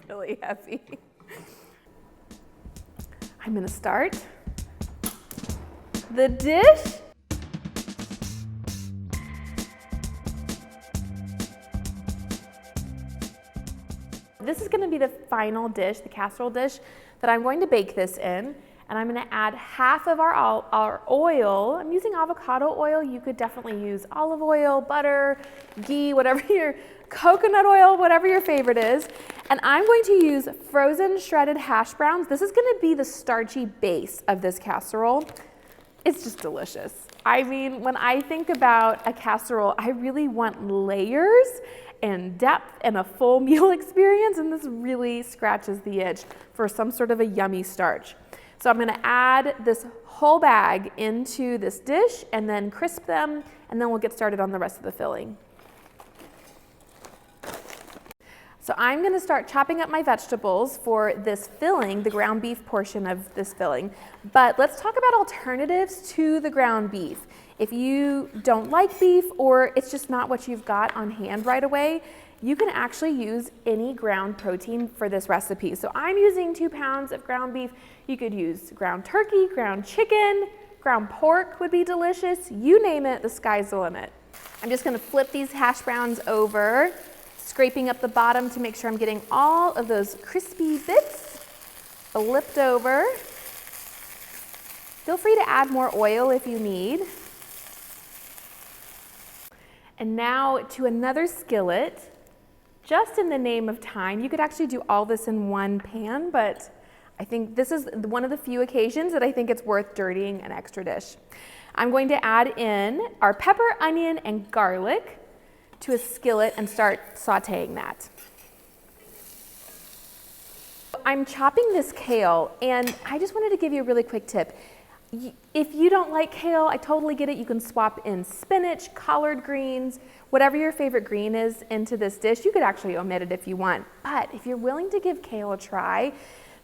really heavy. I'm gonna start the dish. This is gonna be the final dish, the casserole dish, that I'm going to bake this in. And I'm gonna add half of our oil. I'm using avocado oil. You could definitely use olive oil, butter, ghee, whatever your coconut oil, whatever your favorite is. And I'm going to use frozen shredded hash browns. This is gonna be the starchy base of this casserole. It's just delicious. I mean, when I think about a casserole, I really want layers and depth and a full meal experience, and this really scratches the itch for some sort of a yummy starch. So I'm gonna add this whole bag into this dish and then crisp them, and then we'll get started on the rest of the filling. So I'm gonna start chopping up my vegetables for this filling, the ground beef portion of this filling. But let's talk about alternatives to the ground beef. If you don't like beef or it's just not what you've got on hand right away, you can actually use any ground protein for this recipe. So I'm using 2 pounds of ground beef. You could use ground turkey, ground chicken, ground pork would be delicious. You name it, the sky's the limit. I'm just gonna flip these hash browns over, scraping up the bottom to make sure I'm getting all of those crispy bits flipped over. Feel free to add more oil if you need. And now to another skillet. Just in the name of time, you could actually do all this in one pan, but I think this is one of the few occasions that I think it's worth dirtying an extra dish. I'm going to add in our pepper, onion, and garlic to a skillet and start sauteing that. I'm chopping this kale, and I just wanted to give you a really quick tip. If you don't like kale, I totally get it. You can swap in spinach, collard greens, whatever your favorite green is into this dish. You could actually omit it if you want. But if you're willing to give kale a try,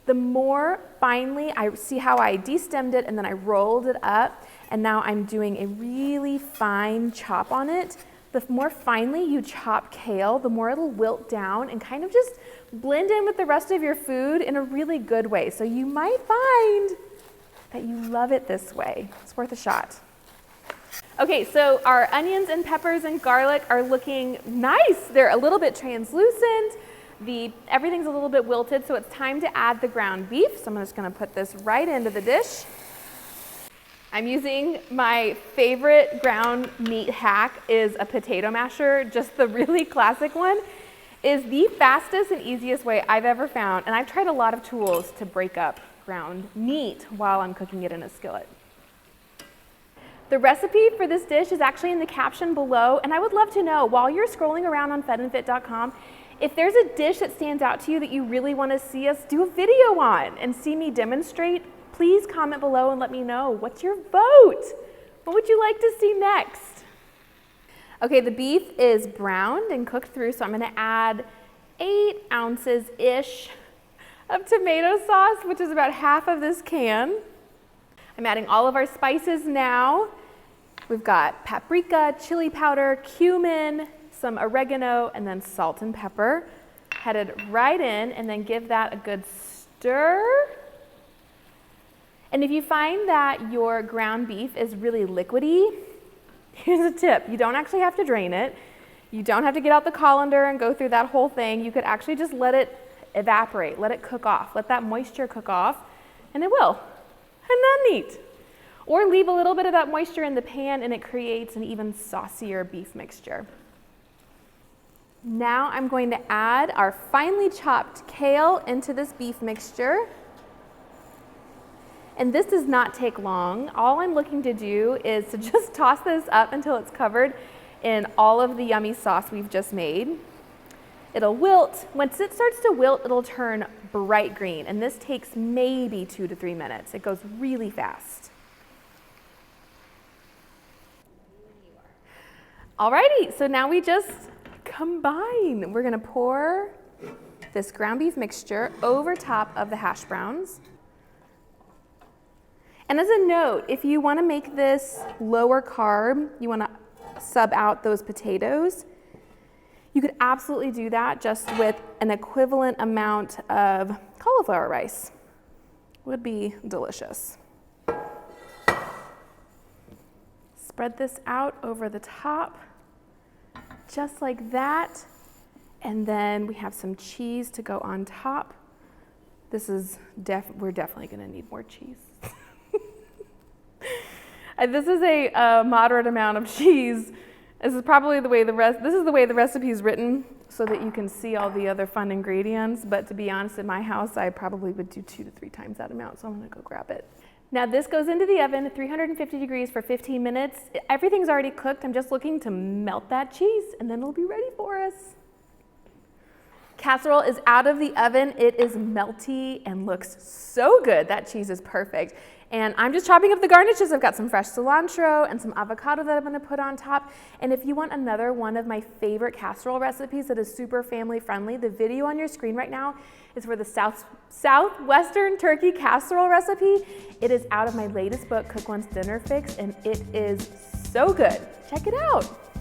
the more finely, I see how I destemmed it and then I rolled it up, and now I'm doing a really fine chop on it. The more finely you chop kale, the more it'll wilt down and kind of just blend in with the rest of your food in a really good way. So you might find that you love it this way. It's worth a shot. Okay, so our onions and peppers and garlic are looking nice. They're a little bit translucent. Everything's a little bit wilted, so it's time to add the ground beef. So I'm just gonna put this right into the dish. I'm using my favorite ground meat hack is a potato masher, just the really classic one. Is the fastest and easiest way I've ever found, and I've tried a lot of tools to break up ground meat while I'm cooking it in a skillet. The recipe for this dish is actually in the caption below, and I would love to know, while you're scrolling around on fedandfit.com, if there's a dish that stands out to you that you really want to see us do a video on and see me demonstrate, please comment below and let me know. What's your vote? What would you like to see next? Okay, the beef is browned and cooked through, so I'm gonna add 8 ounces-ish of tomato sauce, which is about half of this can. I'm adding all of our spices now. We've got paprika, chili powder, cumin, some oregano, and then salt and pepper. Headed right in, and then give that a good stir. And if you find that your ground beef is really liquidy, here's a tip. You don't actually have to drain it. You don't have to get out the colander and go through that whole thing. You could actually just let it evaporate, let it cook off, let that moisture cook off, and it will. Isn't that neat? Or leave a little bit of that moisture in the pan and it creates an even saucier beef mixture. Now I'm going to add our finely chopped kale into this beef mixture. And this does not take long. All I'm looking to do is to just toss this up until it's covered in all of the yummy sauce we've just made. It'll wilt. Once it starts to wilt, it'll turn bright green, and this takes maybe 2 to 3 minutes. It goes really fast. Alrighty, so now we just combine. We're gonna pour this ground beef mixture over top of the hash browns. And as a note, if you wanna make this lower carb, you wanna sub out those potatoes, You could absolutely do that just with an equivalent amount of cauliflower rice. Would be delicious. Spread this out over the top, just like that. And then we have some cheese to go on top. This is we're definitely gonna need more cheese. This is a moderate amount of cheese. This is probably the way the recipe is written so that you can see all the other fun ingredients. But to be honest, in my house, I probably would do 2 to 3 times that amount. So I'm gonna go grab it. Now this goes into the oven at 350 degrees for 15 minutes. Everything's already cooked. I'm just looking to melt that cheese and then it'll be ready for us. Casserole is out of the oven. It is melty and looks so good. That cheese is perfect. And I'm just chopping up the garnishes. I've got some fresh cilantro and some avocado that I'm gonna put on top. And if you want another one of my favorite casserole recipes that is super family friendly, the video on your screen right now is for the Southwestern turkey casserole recipe. It is out of my latest book, Cook Once Dinner Fix, and it is so good. Check it out.